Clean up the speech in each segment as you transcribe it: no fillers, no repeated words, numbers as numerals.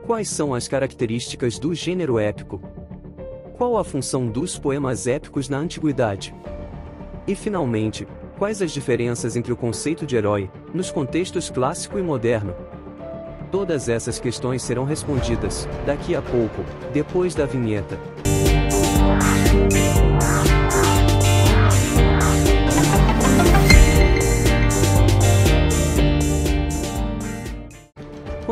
Quais são as características do gênero épico? Qual a função dos poemas épicos na antiguidade? E finalmente, quais as diferenças entre o conceito de herói, nos contextos clássico e moderno? Todas essas questões serão respondidas, daqui a pouco, depois da vinheta.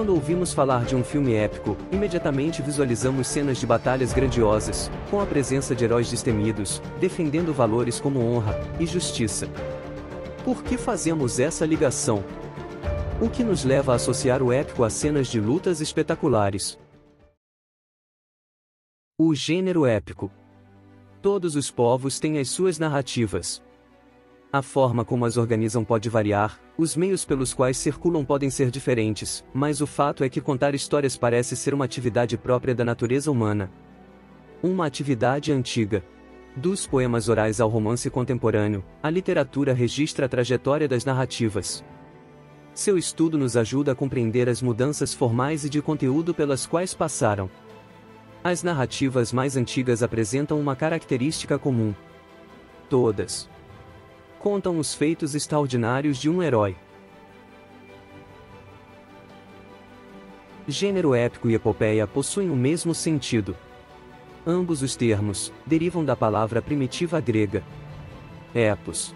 Quando ouvimos falar de um filme épico, imediatamente visualizamos cenas de batalhas grandiosas, com a presença de heróis destemidos, defendendo valores como honra e justiça. Por que fazemos essa ligação? O que nos leva a associar o épico a cenas de lutas espetaculares? O gênero épico. Todos os povos têm as suas narrativas. A forma como as organizam pode variar, os meios pelos quais circulam podem ser diferentes, mas o fato é que contar histórias parece ser uma atividade própria da natureza humana. Uma atividade antiga. Dos poemas orais ao romance contemporâneo, a literatura registra a trajetória das narrativas. Seu estudo nos ajuda a compreender as mudanças formais e de conteúdo pelas quais passaram. As narrativas mais antigas apresentam uma característica comum. Todas contam os feitos extraordinários de um herói. Gênero épico e epopeia possuem o mesmo sentido. Ambos os termos derivam da palavra primitiva grega epos,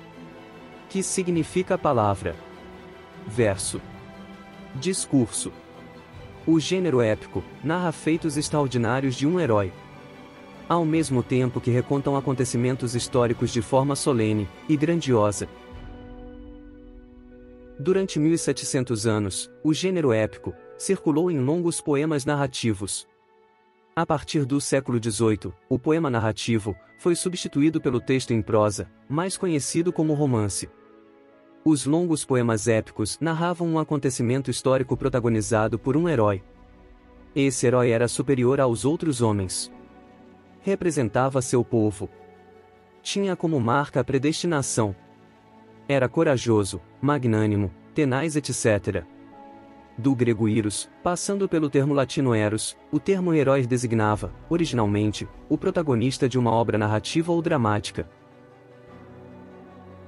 que significa a palavra, verso, discurso. O gênero épico narra feitos extraordinários de um herói, ao mesmo tempo que recontam acontecimentos históricos de forma solene e grandiosa. Durante 1700 anos, o gênero épico circulou em longos poemas narrativos. A partir do século XVIII, o poema narrativo foi substituído pelo texto em prosa, mais conhecido como romance. Os longos poemas épicos narravam um acontecimento histórico protagonizado por um herói. Esse herói era superior aos outros homens. Representava seu povo. Tinha como marca a predestinação. Era corajoso, magnânimo, tenaz, etc. Do grego iros, passando pelo termo latino eros, o termo herói designava, originalmente, o protagonista de uma obra narrativa ou dramática.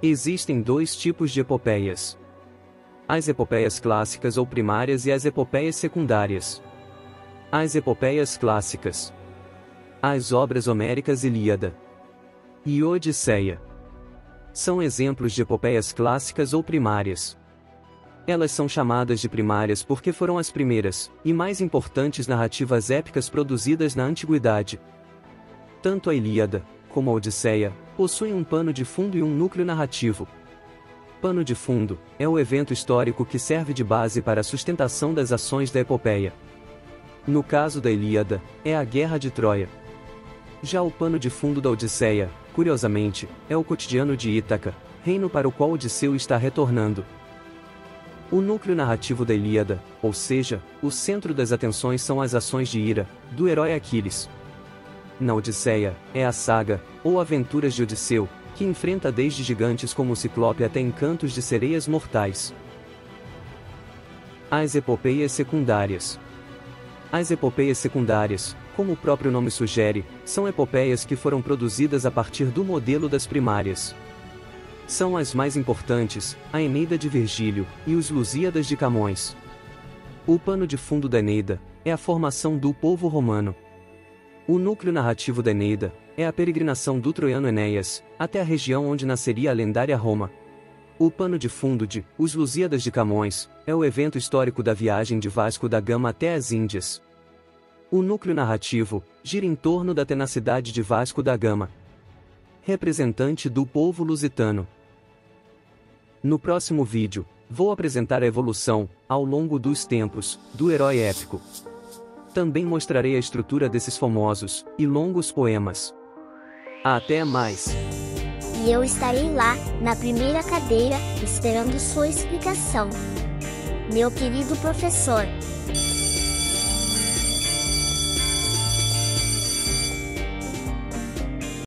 Existem dois tipos de epopeias: as epopeias clássicas ou primárias e as epopeias secundárias. As epopeias clássicas. As obras homéricas Ilíada e Odisseia são exemplos de epopeias clássicas ou primárias. Elas são chamadas de primárias porque foram as primeiras e mais importantes narrativas épicas produzidas na antiguidade. Tanto a Ilíada como a Odisseia possuem um pano de fundo e um núcleo narrativo. Pano de fundo é o evento histórico que serve de base para a sustentação das ações da epopeia. No caso da Ilíada, é a Guerra de Troia. Já o pano de fundo da Odisseia, curiosamente, é o cotidiano de Ítaca, reino para o qual Odisseu está retornando. O núcleo narrativo da Ilíada, ou seja, o centro das atenções são as ações de ira, do herói Aquiles. Na Odisseia, é a saga, ou aventuras de Odisseu, que enfrenta desde gigantes como o Ciclope até encantos de sereias mortais. As epopeias secundárias. As epopeias secundárias, como o próprio nome sugere, são epopeias que foram produzidas a partir do modelo das primárias. São as mais importantes, a Eneida de Virgílio e os Lusíadas de Camões. O pano de fundo da Eneida é a formação do povo romano. O núcleo narrativo da Eneida é a peregrinação do troiano Enéas até a região onde nasceria a lendária Roma. O pano de fundo de Os Lusíadas de Camões é o evento histórico da viagem de Vasco da Gama até as Índias. O núcleo narrativo gira em torno da tenacidade de Vasco da Gama, representante do povo lusitano. No próximo vídeo, vou apresentar a evolução, ao longo dos tempos, do herói épico. Também mostrarei a estrutura desses famosos e longos poemas. Até mais! E eu estarei lá, na primeira cadeira, esperando sua explicação. Meu querido professor.